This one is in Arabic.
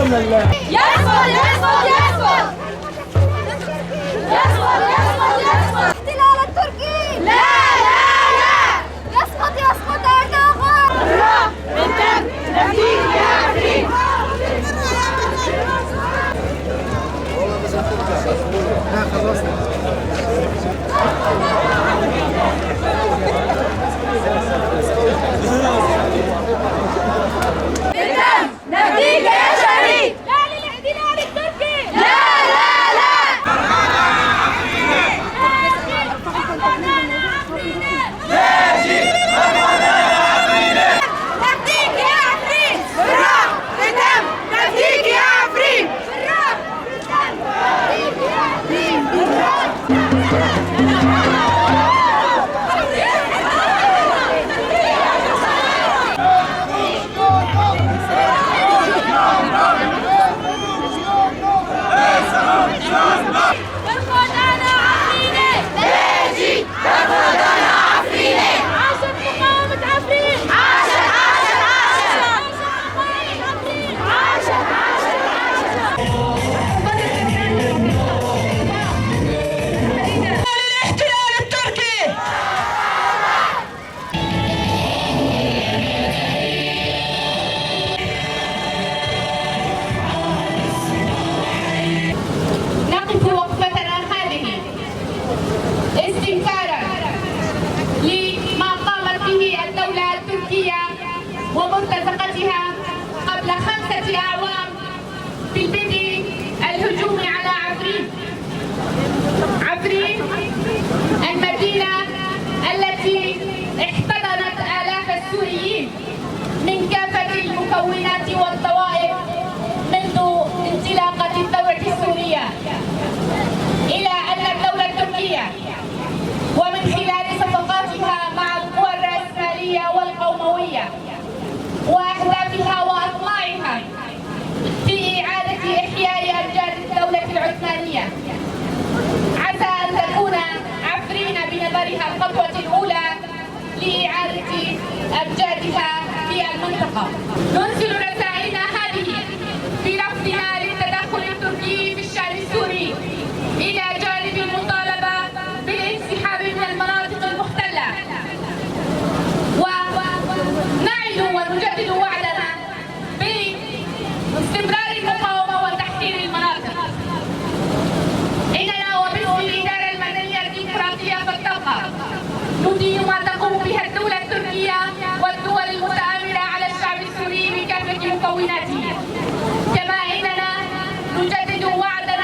يسقط يسقط يسقط يسقط يسقط يسقط الاحتلال التركي لا لا لا يسقط يسقط أردوغان بالراحة بالدم نفديك يا عفريت بالدم نفديك يا شهيد لا للاحتلال التركي لا لا لا نفديك يا عفريت بالراحة بالدم نفديك يا عفريت بالراحة بالدم نفديك يا عفريت بالراحة نقف وقفتنا هذه استنكارا لما قامت به الدولة التركية ومرتزقتها قبل 5 أعوام في بدء الهجوم على عفرين. عفرين المدينة التي احتضنت آلاف السوريين من كافة المكونات والطوائف منذ انطلاقة الثورة السورية، إلى أن الدولة التركية ومن خلال صفقاتها مع القوى الرأسمالية والقوموية وأهدافها وأطماعها في إعادة إحياء أرجاء الدولة العثمانية، عسى أن تكون عفرين بنظرها الخطوة الأولى لإعادة أمجادها في المنطقة. نرسل رسائلنا هذه في رفضنا للتدخل التركي في الشأن السوري، إلى جانب المطالبة بالانسحاب من المناطق المحتلة، ونعد ونجدد وعدنا باستمرار المقاومة وتحرير المناطق. إننا وباسم الإدارة المدنية الديمقراطية في الطاقة ندين ما تقوم بها الدولة التركية والدول المتآمرة على الشعب السوري بكافة مكوناته، كما إننا نجدد وعدنا